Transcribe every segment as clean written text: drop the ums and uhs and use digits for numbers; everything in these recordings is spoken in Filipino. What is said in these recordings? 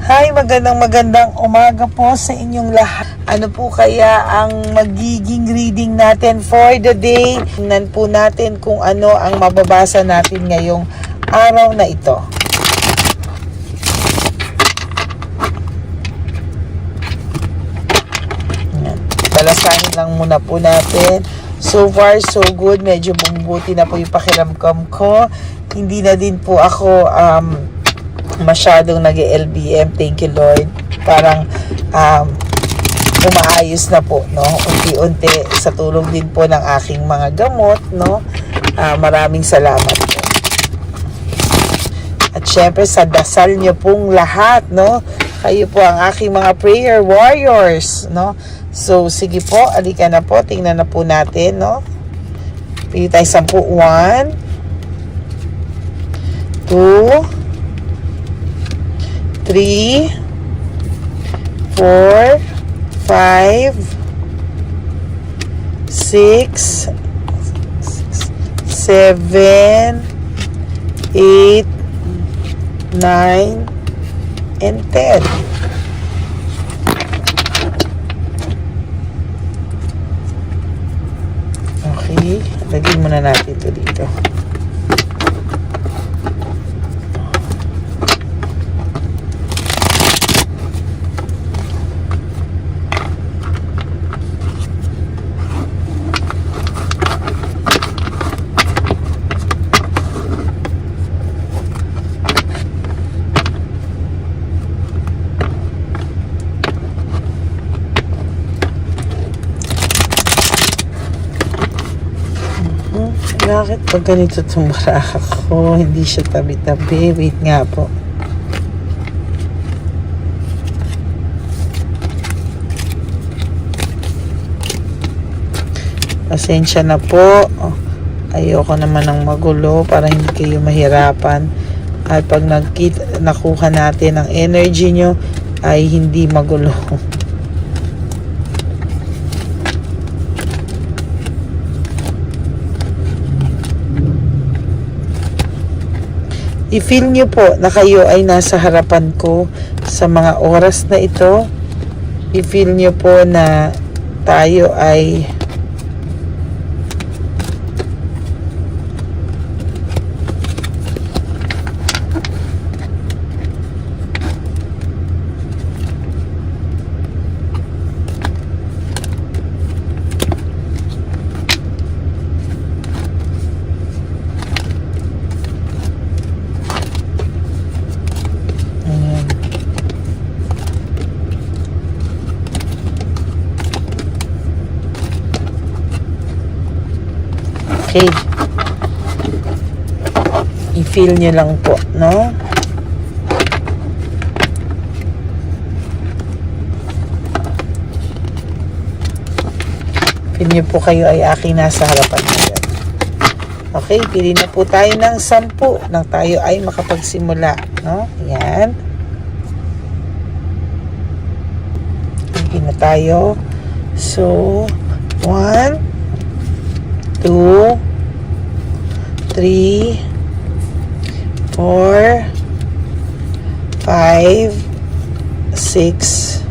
Hi, magandang umaga po sa inyong lahat. Ano po kaya ang magiging reading natin for the day? Tingnan po natin kung ano ang mababasa natin ngayong araw na ito. Balasahin lang muna po natin. So far, so good. Medyo bumubuti na po yung pakiramdam ko. Hindi na din po ako masyadong nag-LBM. Thank you, Lord. Parang umaayos na po, no? Unti-unti sa tulong din po ng aking mga gamot, no? Maraming salamat po. At syempre sa dasal niyo pong lahat, no? Kayo po ang aking mga prayer warriors, no? So, sige po, alika na po. Tingnan na po natin, no? Pili tayo 10. 1, 2, 3, 4, 5, 6, 7, 8, 9, and 10. Okay, lagyan muna natin ito dito. Bakit pag ganito itong baraka ko, hindi siya tabi-tabi? Wait nga po. Pasensya na po. Ayoko naman ng magulo para hindi kayo mahirapan. At pag nakuha natin ang energy nyo, ay hindi magulo. I-feel nyo po na kayo ay nasa harapan ko sa mga oras na ito. I-feel nyo po na tayo ay okay. I-feel nyo lang po, no? Feel nyo po kayo ay aking nasa harapan ngayon. Okay, pili na po tayo ng 10 nang tayo ay makapagsimula, no? Ayan. Pili na tayo. So, 1, 2, 3, 4, 5, 6,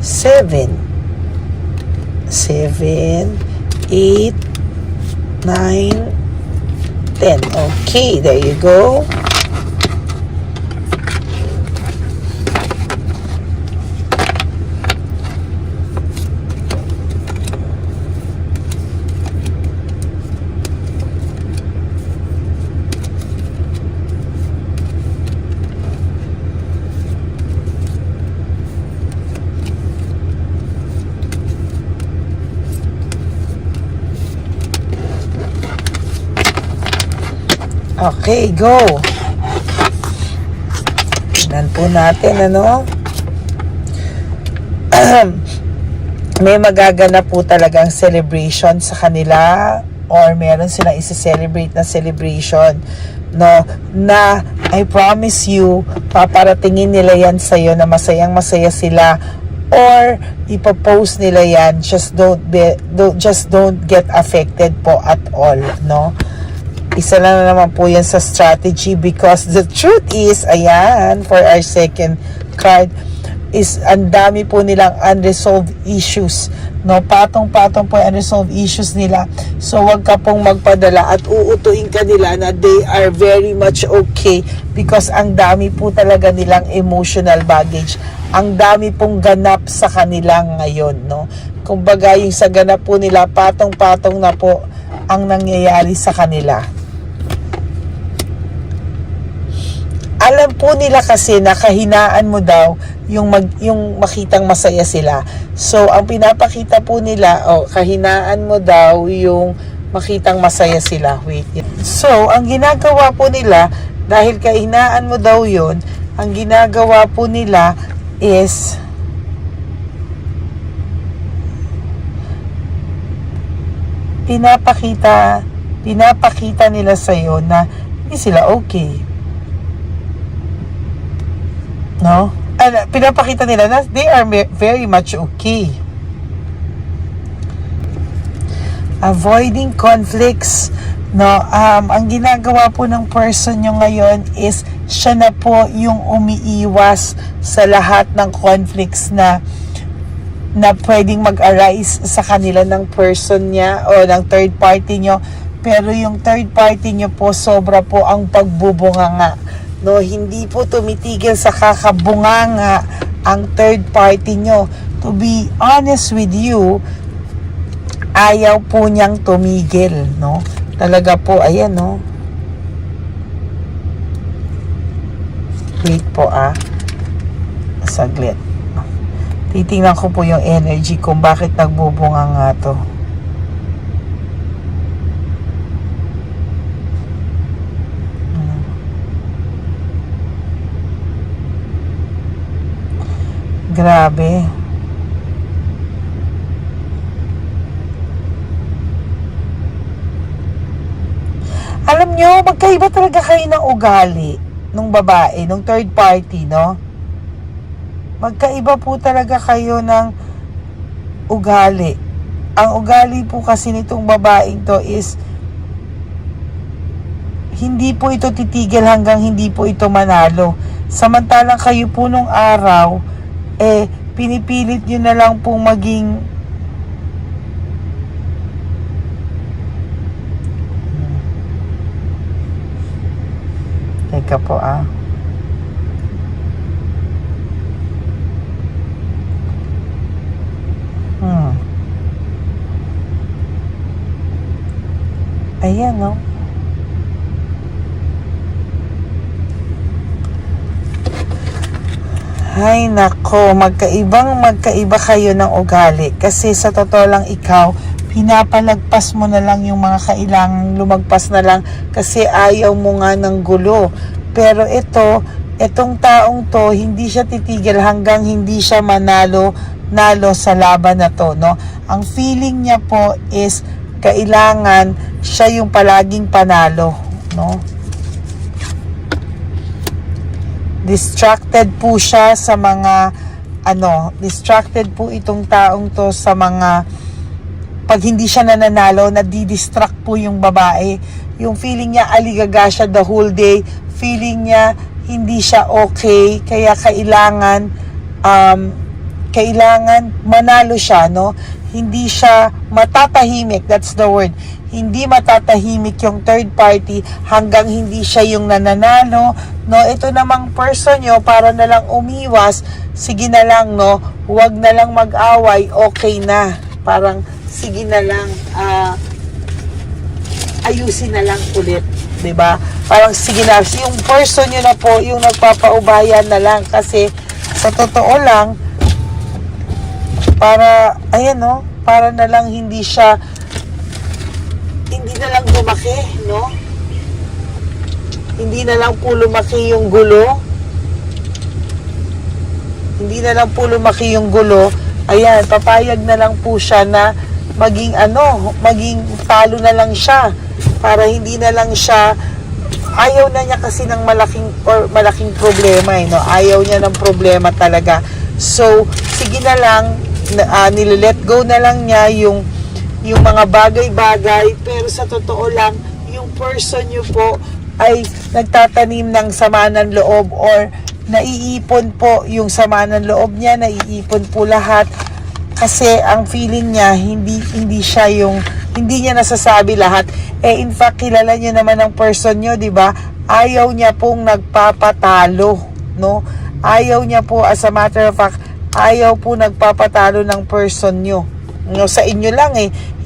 7, 8, 9, 10. Okay, there you go. Okay, go. Tignan po natin, ano? May magaganap po talagang celebration sa kanila or meron silang isi-celebrate na celebration, no? Na, I promise you, paparatingin nila yan sa'yo na masayang masaya sila or ipopost nila yan. Just don't get affected po at all, no? Isa lang na naman po yan sa strategy, because the truth is, ayan, for our second card, is ang dami po nilang unresolved issues, no? Patong-patong po yung unresolved issues nila. So wag ka pong magpadala at uutuin ka nila na they are very much okay, because ang dami po talaga nilang emotional baggage. Ang dami pong ganap sa kanila ngayon, no? Kumbaga yung sa ganap po nila, patong-patong na po ang nangyayari sa kanila. Alam po nila kasi na kahinaan mo daw yung makitang masaya sila. So, ang pinapakita po nila, kahinaan mo daw yung makitang masaya sila. Wait. So, ang ginagawa po nila, dahil kahinaan mo daw yun, ang ginagawa po nila is pinapakita nila sa'yo na hindi sila okay. No? Pinapakita nila na they are very much okay. Avoiding conflicts, no? Ang ginagawa po ng person nyo ngayon is siya na po yung umiiwas sa lahat ng conflicts na pwedeng mag-arise sa kanila ng person niya o ng third party nyo. Pero yung third party nyo po, sobra po ang pagbubunganga. No, hindi po tumitigil sa kakabunganga ang third party nyo. To be honest with you, ayaw po niyang tumigil, no? Talaga po, ayan, no? Wait po, saglit. Titingnan ko po yung energy kung bakit nagbubunganga to. Grabe. Alam nyo, magkaiba talaga kayo ng ugali nung babae, nung third party, no? Magkaiba po talaga kayo ng ugali. Ang ugali po kasi nitong babaeng to is hindi po ito titigil hanggang hindi po ito manalo. Samantalang kayo po nung araw, pinipilit nyo na lang pong maging teka po ayan, no? Ay nako, magkaiba kayo ng ugali. Kasi sa totoo lang ikaw, pinapalagpas mo na lang yung mga kailangang lumagpas na lang kasi ayaw mo nga ng gulo. Pero itong taong to, hindi siya titigil hanggang hindi siya nalo sa laban na to, no? Ang feeling niya po is kailangan siya yung palaging panalo, no? Distracted po siya sa mga distracted po itong taong to sa mga pag hindi siya nananalo, nadidistract po yung babae. Yung feeling niya aligaga siya the whole day, feeling niya hindi siya okay, kaya kailangan manalo siya, no? Hindi siya matatahimik, that's the word. Hindi matatahimik yung third party hanggang hindi siya yung nananalo, no? Ito namang person nyo, para na lang umiwas, sige na lang, no? Huwag na lang mag-away, okay na. Parang, sige na lang, ayusin na lang ulit, diba? Parang, sige na, yung person nyo na po, yung nagpapaubayan na lang, kasi, sa totoo lang, para, ayan, no? Para na lang hindi na lang lumaki, no? Hindi na lang po lumaki yung gulo. Hindi na lang po lumaki yung gulo. Ayan, papayag na lang po siya na maging talo na lang siya. Para hindi na lang siya, ayaw na niya kasi ng malaking problema, no? Ayaw niya ng problema talaga. So, sige na lang, nililet go na lang niya yung mga bagay-bagay, pero sa totoo lang, yung person nyo po ay nagtatanim ng sama ng loob or naiipon po yung sama ng loob niya, naiipon po lahat kasi ang feeling niya hindi siya yung hindi niya nasasabi lahat. In fact, kilala niyo naman ang person niyo, 'di ba? Ayaw niya pong nagpapatalo, no? Ayaw niya po, as a matter of fact, ayaw po nagpapatalo ng person niyo. No, sa inyo lang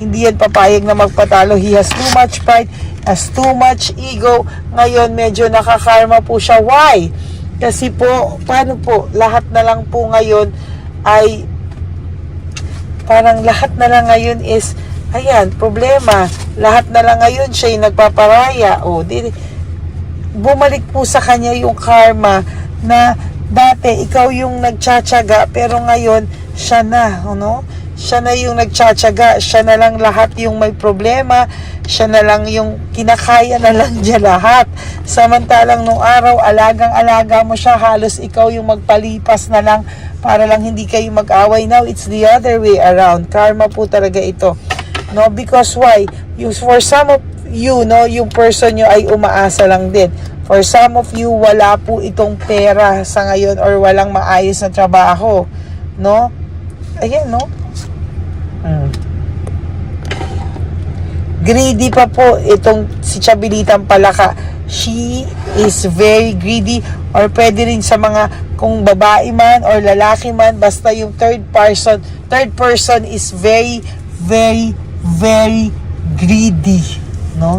hindi yan papayag na magpatalo. He has too much pride, has too much ego. Ngayon medyo nakakarma po siya. Why? Kasi po, paano po, lahat na lang po ngayon ay, parang lahat na lang ngayon is, ayan, problema. Lahat na lang ngayon siya yung nagpaparaya. Bumalik po sa kanya yung karma na dati ikaw yung nagtsatsaga pero ngayon siya na, no? Siya na yung nagtsatsaga, siya na lang lahat yung may problema, siya na lang yung kinakaya na lang niya lahat. Samantalang nung araw, alagang-alaga mo siya, halos ikaw yung magpalipas na lang para lang hindi kayo mag-away. Now, it's the other way around. Karma po talaga ito. No, because why? For some of you, no, yung person nyo ay umaasa lang din. For some of you, wala po itong pera sa ngayon or walang maayos na trabaho. No? Ayan, no? Greedy pa po itong si Chabilitang Palaka. She is very greedy, or pwede rin sa mga kung babae man or lalaki man, basta yung third person is very, very, very greedy, no?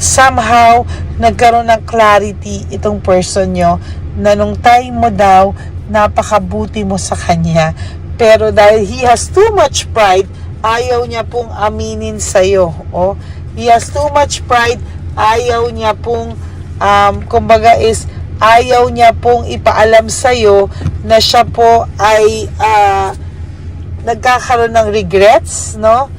Somehow nagkaroon ng clarity itong person nyo na nung time mo daw napakabuti mo sa kanya, pero dahil he has too much pride, ayaw niya pong aminin sa'yo. He has too much pride, ayaw niya pong kumbaga is ayaw niya pong ipaalam sa'yo na siya po ay nagkakaroon ng regrets, no?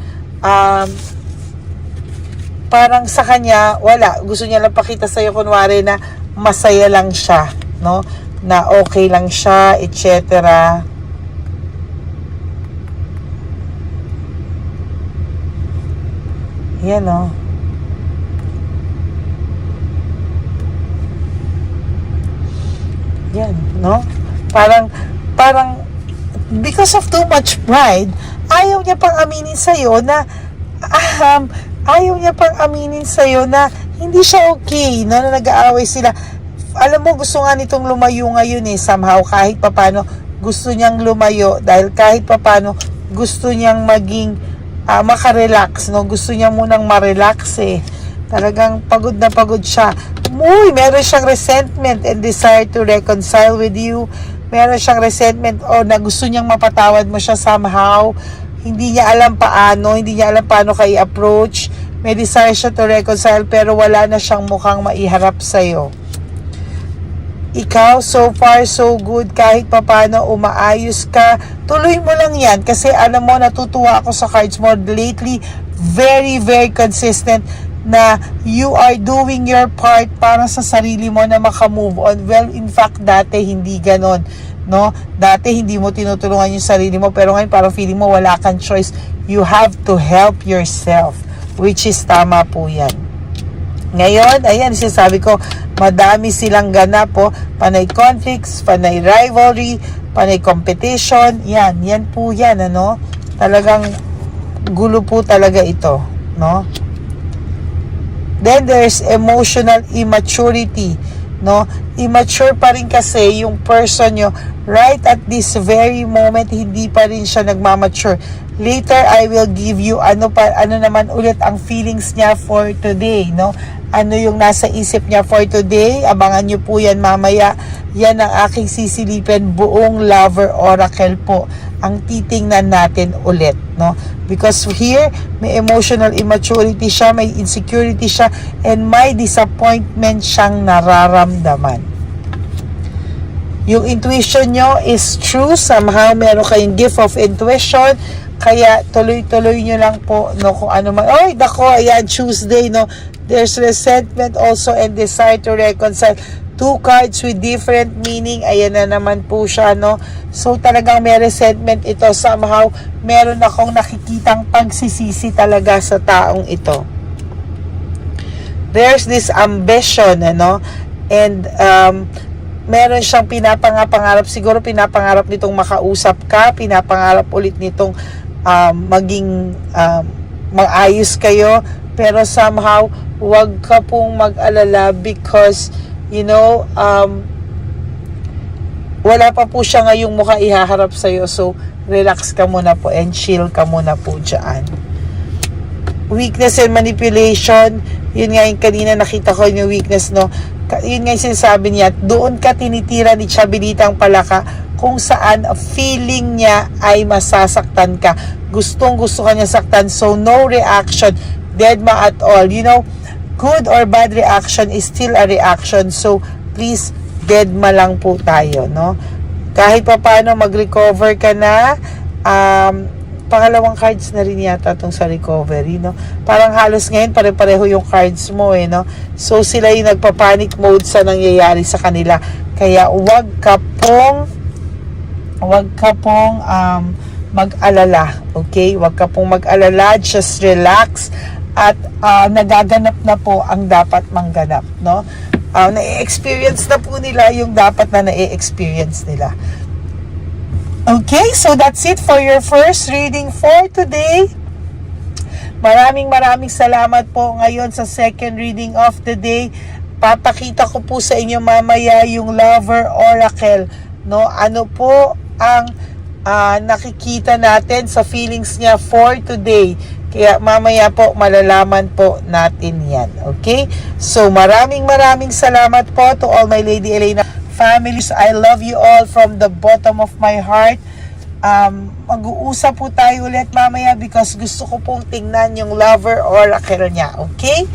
Parang sa kanya, wala. Gusto niya lang pakita sa'yo, kunwari na masaya lang siya, no? Na okay lang siya, etc. Yan, no? Yan, no? Parang, because of too much pride, ayaw niya pang aminin sa'yo na, ayaw niya pang aminin sa'yo na hindi siya okay, no? Na nag-aaway sila. Alam mo, gusto nga nitong lumayo ngayon somehow, kahit papano, gusto niyang lumayo, dahil kahit papano, gusto niyang maging, makarelax, no? Gusto niya munang marelax Talagang pagod na pagod siya. Meron siyang resentment and desire to reconcile with you. Meron siyang resentment na gusto niyang mapatawad mo siya somehow. Hindi niya alam paano kayo approach. May desire siya to reconcile pero wala na siyang mukhang maiharap sa'yo. Ikaw, so far so good, kahit papano umaayos ka, tuloy mo lang yan kasi alam mo, natutuwa ako sa cards mo lately, very very consistent na you are doing your part para sa sarili mo na makamove on. Well, in fact, dati hindi ganon, no? Dati hindi mo tinutulungan yung sarili mo, pero ngayon parang feeling mo wala kang choice. You have to help yourself, which is tama po yan. Ngayon, ayan, sinasabi ko, madami silang ganap panay conflicts, panay rivalry, panay competition, yan po yan, ano? Talagang gulo po talaga ito, no? Then there's emotional immaturity, no? Immature pa rin kasi yung person nyo right at this very moment, hindi pa rin siya nagmamature. Later I will give you ano naman ulit ang feelings niya for today, no? Ano yung nasa isip niya for today? Abangan nyo po yan mamaya. Yan ang aking sisilipin, buong lover oracle po ang titingnan natin ulit, no? Because here may emotional immaturity siya, may insecurity siya, and may disappointment siyang nararamdaman. Yung intuition nyo is true, somehow meron kayong gift of intuition, kaya tuloy-tuloy nyo lang po, no, kung ano man. Oy, dako, ayan, Tuesday, no? There's resentment also and desire to reconcile. Two cards with different meaning. Ayan na naman po siya, no? So, talagang may resentment ito. Somehow, meron akong nakikitang pagsisisi talaga sa taong ito. There's this ambition, ano? And, meron siyang pinapangarap. Siguro pinapangarap nitong makausap ka. Pinapangarap ulit nitong maging mag-ayos kayo. Pero somehow, wag ka pong mag-alala because wala pa po siya ngayong mukha ihaharap sa'yo. So, relax ka muna po and chill ka muna po dyan. Weakness and manipulation, yun nga yung kanina nakita ko yung weakness, no? Yun nga yung sinasabi niya, doon ka tinitira ni Chabelitang Palaka kung saan feeling niya ay masasaktan ka. Gustong gusto ka niya saktan. So, no reaction. Deadma at all. Good or bad reaction is still a reaction. So, please, deadma lang po tayo, no? Kahit pa paano mag-recover ka na, pangalawang cards na rin yata itong sa recovery, no? Parang halos ngayon, pare-pareho yung cards mo, no? So, sila yung nagpa-panic mode sa nangyayari sa kanila. Kaya, wag ka pong mag-alala, okay? Wag ka pong mag-alala, just relax. At nagaganap na po ang dapat mangganap, no? Na-experience na po nila yung dapat na na-experience nila. Okay, so that's it for your first reading for today. Maraming salamat po ngayon sa second reading of the day. Papakita ko po sa inyo mamaya yung Lover Oracle, no? Ano po ang nakikita natin sa feelings niya for today. Kaya mamaya po malalaman po natin yan. Okay? So maraming salamat po to all my Lady Elena families. I love you all from the bottom of my heart. Mag-uusap po tayo ulit mamaya because gusto ko pong tingnan yung Lover Oracle niya. Okay?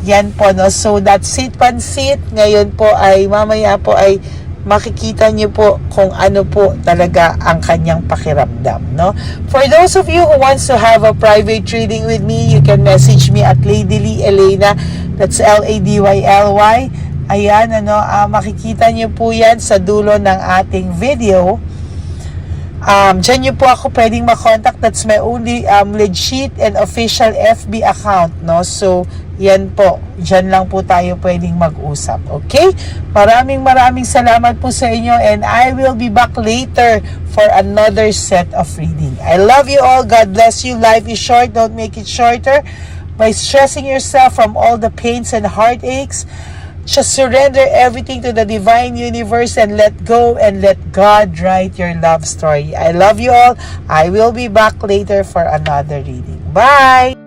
Yan po, no? So that's it, Pansit. Ngayon po ay mamaya po ay makikita niyo po kung ano po talaga ang kanyang pakiramdam, no? For those of you who wants to have a private reading with me, you can message me at Lady Lee Elena. That's LADYLY. Ayan, makikita niyo po yan sa dulo ng ating video. Diyan niyo po ako pwedeng makontak. That's my only legit and official FB account, no? So, yan po. Diyan lang po tayo pwedeng mag-usap. Okay? Maraming salamat po sa inyo and I will be back later for another set of reading. I love you all. God bless you. Life is short. Don't make it shorter by stressing yourself from all the pains and heartaches. Just surrender everything to the divine universe and let go and let God write your love story. I love you all. I will be back later for another reading. Bye!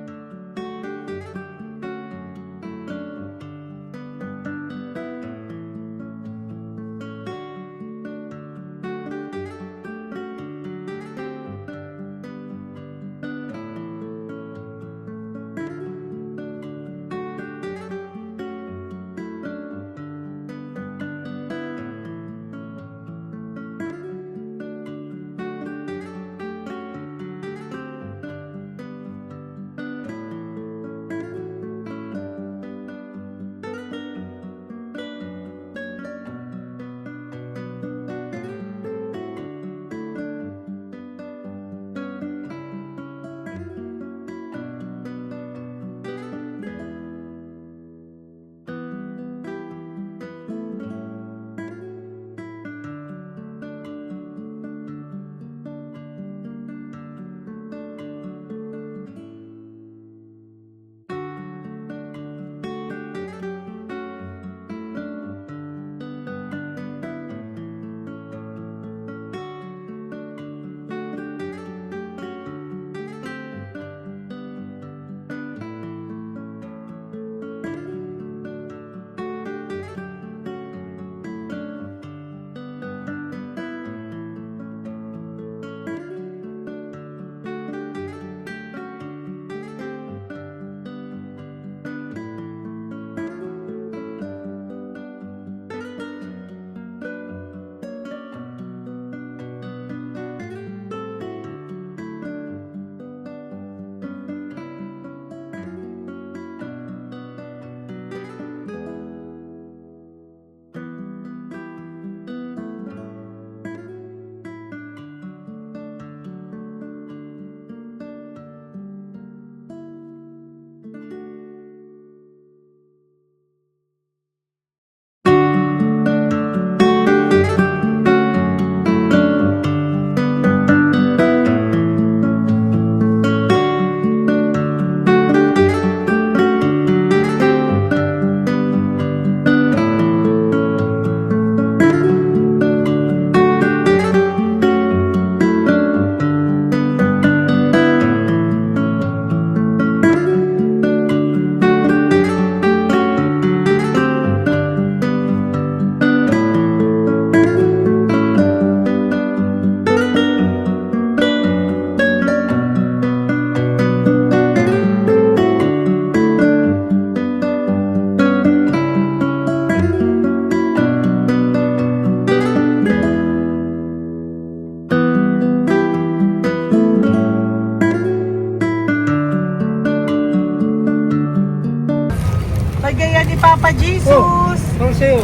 Bigay ni Papa Jesus. Para sa'yo.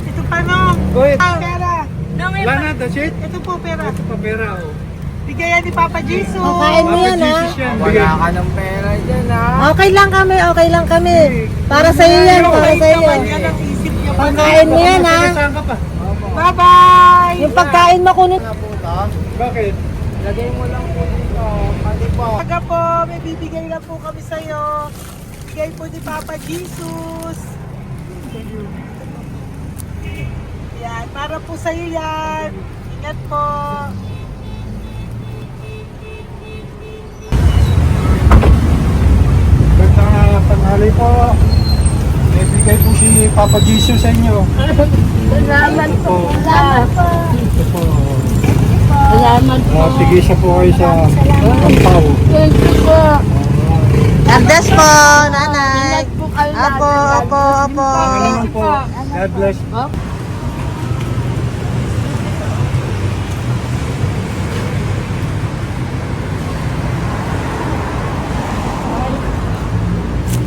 Ito pa no. Go ahead. Pera. Wala na, that's it? Ito po pera. Ito pa pera, oh. Bigay ni Papa Jesus. Kain mo yan, ha? Jesus yan. Bigay. Wala ka ng pera dyan, ha? Okay lang kami, okay lang kami. Para sa iyo yan, para sa iyo. Yan ang isip niya. Pagkain mo yan, ha? Saan ka pa? Bye-bye. Yung pagkain mo kunin. Nga po ito. Bakit? Lagay mo lang po dito. Pati po. Taga po, may bibigay lang po kami sa'yo. Bigay po ni Papa Jesus. Yan, para po sa'yo yan. Ingat po. Gandang tanghali po. May bigay po si Papa Jesus sa inyo. Salamat po. Salamat po. Ito po. Salamat po. Sige siya po kayo sa Pampaw. Thank you po. God bless po, nanay. Ingat po kayo lahat. Apo, apo, apo. Pangalaman po. God bless.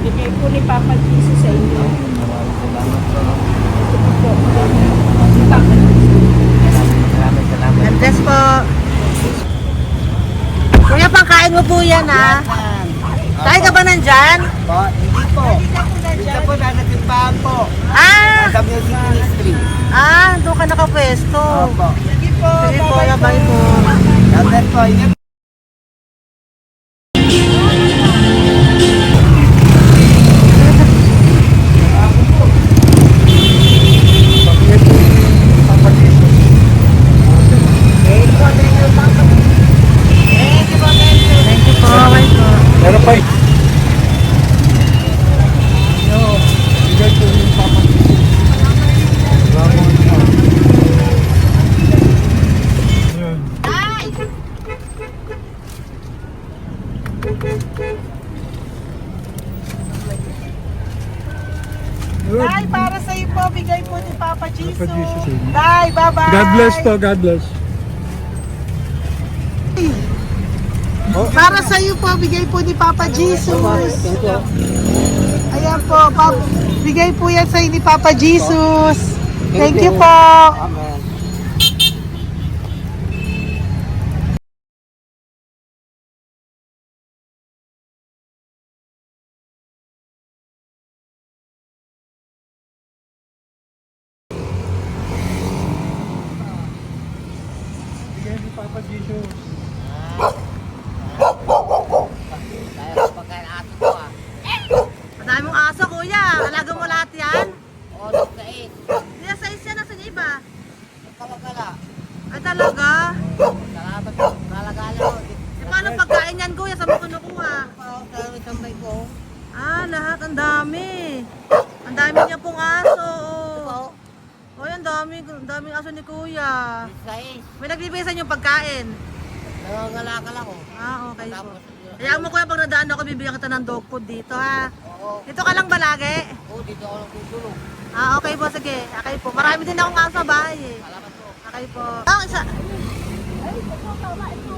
Bigay po ni Papa Jesus sa inyo. God bless po. Kuya, pangkain mo po yan, ha? Kain ka ba nandyan? Po, hindi po. Dito po, nanatimbahan po. Ah! Sa Music Ministry. Doon ka nakapwesto. Opo. Sige po, bye po. God bless po. Ingat. Papa Jesus. Thank you po, bye po. Meron pa eh. Yo, bigay po ni Papa Jesus. Ramon pa. Yun. Yun. Tay, para sa iyo po, bigay po ni Papa Jesus. Jesus, amen. Tay, bye-bye. God bless po, God bless. Para sa iyo po, bigay po ni Papa Jesus. Ayan po, bigay po yan sa ni Papa Jesus. Thank you po. Amen. Bigay ni Papa Jesus. Kaya sa pagkain ato po, ah. Madami mong aso, kuya. Alaga mo lahat yan? O, sa 8. Hindi, sa isya na sa iba. Kalagala. Ay, talaga? Salamat po. Kalagala ko. E, paano pagkain yan, kuya? Saan mo kinukuha? Sa tambay ko. Lahat. Ang dami. Ang dami niya pong aso. Po. Oy, ang daming aso ni kuya. Sa 8. May nagbibigay sa inyong pagkain. Nangangalakal ako. Okay po. Tapos, Kaya mo kuya, pag nadaan ako, bibigyan kita ng dog food dito, ha? oo. Dito ka lang ba lagi? Dito ako lang tutulog. Okay po, sige. Okay po. Marami din akong aso sa bahay, eh. Salamat po. Okay po. Isa.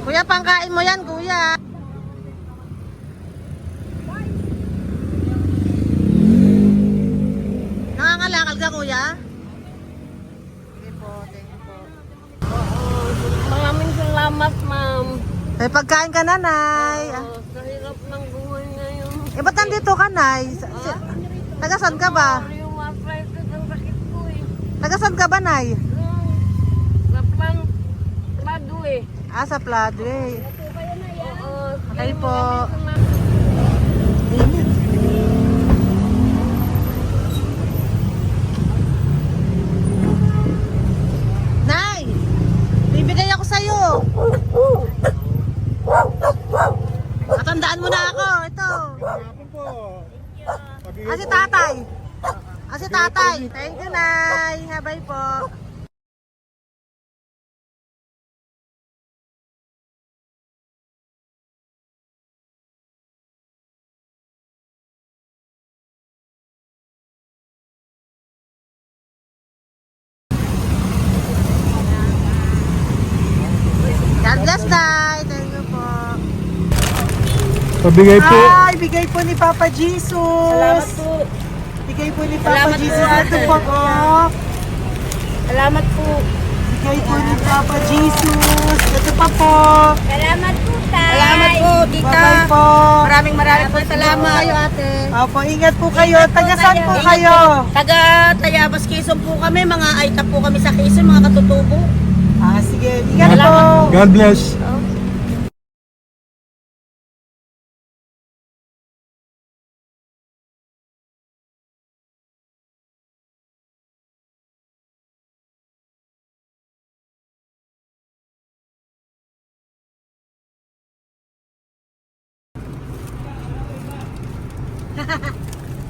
Kuya, pangkain mo yan, kuya. Nangangalakal ka, kuya? Sige po. Thank you po. Maraming salamat, ma'am. May pagkain ka, nanay. Sa hirap ng buhay ngayon. Ba't nandito ka, nay? Tagasan ka ba? Yung arthritis ang sakit ko eh. Tagasan ka ba, nay? Sa plado eh. Sa Pladway. Oo. Okay po. Nay! Bibigay ako sa'yo. Matandaan mo na ako. Ito. Hapon po. Si tatay. Si tatay. Thank you, Nay. Bye po. God bless, Nay. Thank you po. Pabigay po. Bigay po ni Papa Jesus. Salamat po. bigay po ni Papa Salamat po, Jesus. Ito ate. po po. Salamat po. Bigay po ni Papa Jesus. Ito pa po. Salamat po, tay. Salamat po, tita. Bye-bye po. Maraming po salamat. Kayo, ate. Opo, ingat po kayo. Taga saan po kayo? Taga Tayabas, Quezon po kami. Mga aita po kami sa Quezon, mga katutubo. Sige, ingat po. God bless.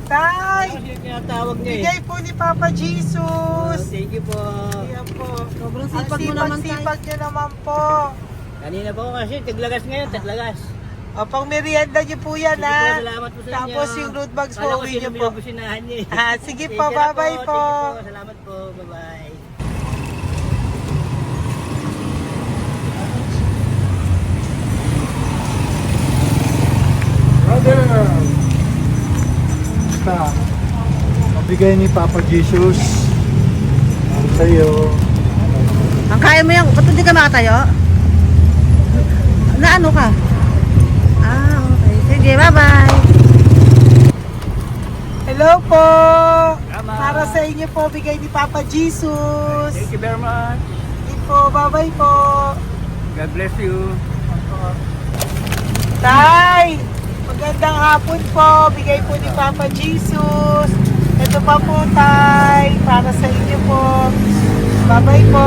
Tay, Tinatawag niya eh. bigay po ni Papa Jesus. Thank you po. Ayan po. Sobrang Ang sipag mo naman, tay. sipag niyo naman po. Kanina po kasi, taglagas ngayon, taglagas. O, pang merienda niyo po yan, Sige po, ha? salamat po sa inyo. Tapos yung road bags po, Kala ko uwi niyo sino po. binubusinahan niya eh. Sige Sige po, na bye-bye po. Thank you po, salamat po, bye-bye. Brother! Basta, mabigay ni Papa Jesus sa'yo. Ang kaya mo yan, ba't hindi ka makatayo? Na ano ka? Okay. Sige, bye-bye. Hello po. Tama. Para sa inyo po, bigay ni Papa Jesus. Thank you very much. Sige po, bye-bye po. God bless you. Tay, magandang hapon po. Bigay po ni Papa Jesus. Ito pa po, Tay. Para sa inyo po. Bye-bye po.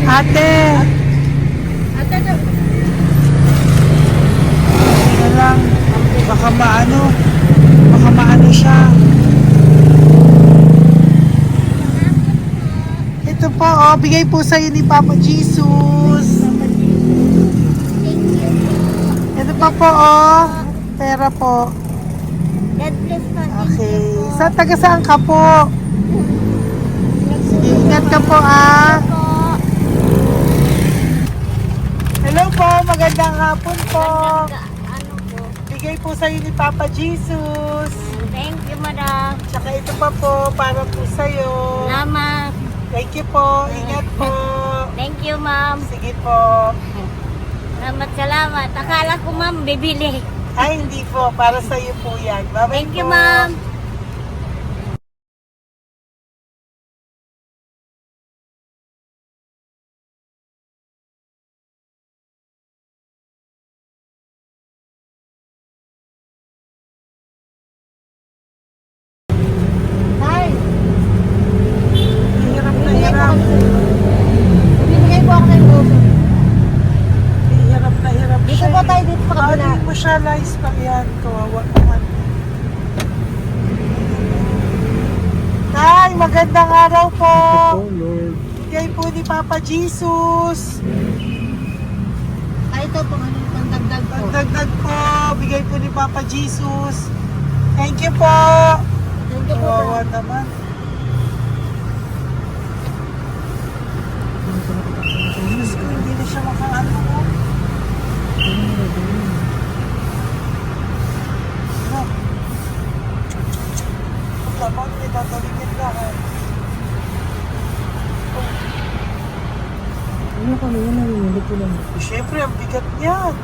Ate. Ito lang. Baka maano siya. Ito po, bigay po sa'yo ni Papa Jesus. Ito pa po, pera po. God bless po. Okay. Taga saan ka po? Sige, ingat ka po, Hello po, magandang hapon po. Ano po? Bigay po sa'yo ni Papa Jesus. Thank you, madam. Tsaka ito pa po, para po sa'yo. Salamat. Thank you po, ingat po. Thank you, ma'am. Sige po. Salamat. Akala ko, ma'am, bibili. Ay, hindi po, para sa'yo po yan. Bye-bye Thank you, po. ma'am. Tay, Hirap na hirap. bibigay po ako ng gusto. Hirap na hirap Dito siya. po tayo, dito sa kabila. Hindi mo siya lies pa yan. Kawawa naman. Tay, magandang araw po. Oh Lord. Bigay po ni Papa Jesus. Ito po, ano yung pangdagdag po. Pagdagdag po, bigay po ni Papa Jesus. Thank you po. Thank you po. Kawawa naman. Diyos ko, hindi na siya makaano po. Dapat may tatawagin lahat. Ano kami yun, nangyayari po lang. Siyempre, ang bigat niyan.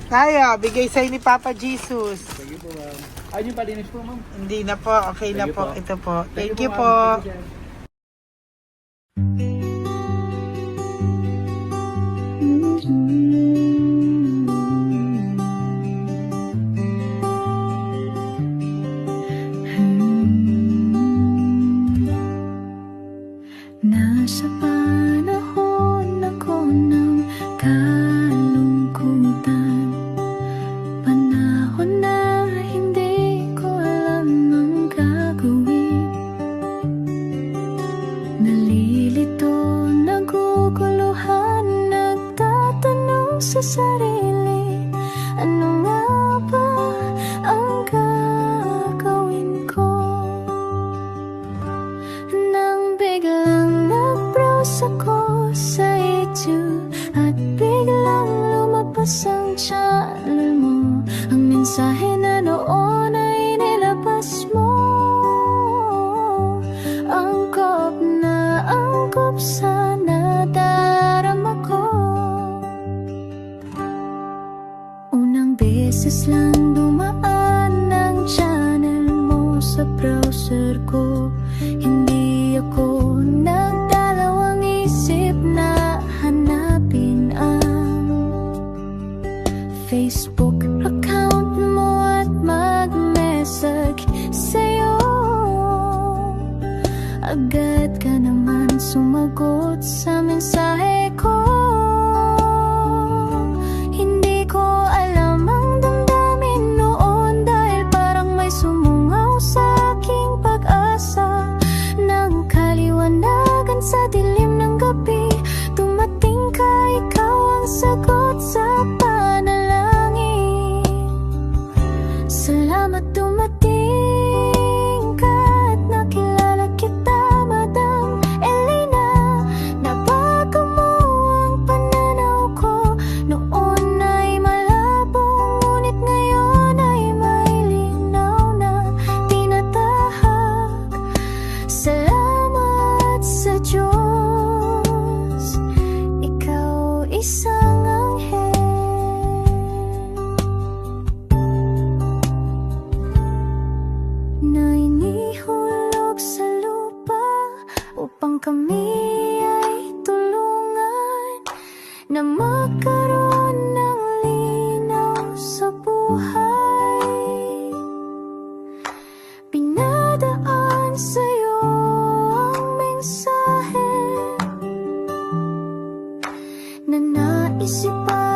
Kaya, bigay sa'yo ni Papa Jesus. Thank you po, ma'am. Ay, yung palinis po, ma'am. Hindi na po, okay na Thank you po. po. Ito po. Thank you ma'am. po. Thank you, sir. Nasa panahon ako ng kalungkutan, panahon na hindi ko alam ang gagawin. sa sarili, ano nga ba ang gagawin ko? Nang biglang nag-browse ako sa YouTube at biglang lumabas ang channel mo, ang mensahe na noon ay nilabas mo. Angkop sa nadarama ko. Unang beses lang dumaan ang channel mo sa browser ko. Hindi ako nagdalawang isip na hanapin ang Facebook account mo at mag-message sa'yo. Agad ka naman sumagot sa mensahe ko. Hindi ko alam ang damdamin noon, dahil parang may sumungaw sa aking pag-asa. Nang kaliwanagan sa dilim ng gabi, dumating ka, ikaw ang sagot sa panalangin. Salamat dumating ka at nakilala kita, Madam Elena. Nabago mo ang pananaw ko. Noon ay malabo, ngunit ngayon ay may linaw na tinatahak. Salamat sa Diyos, ikaw isang anghel na inihulog sa lupa upang kami ay tulungan na magkaroon ng linaw sa buhay. Pinadaan sa'yo ang mensahe na naisipan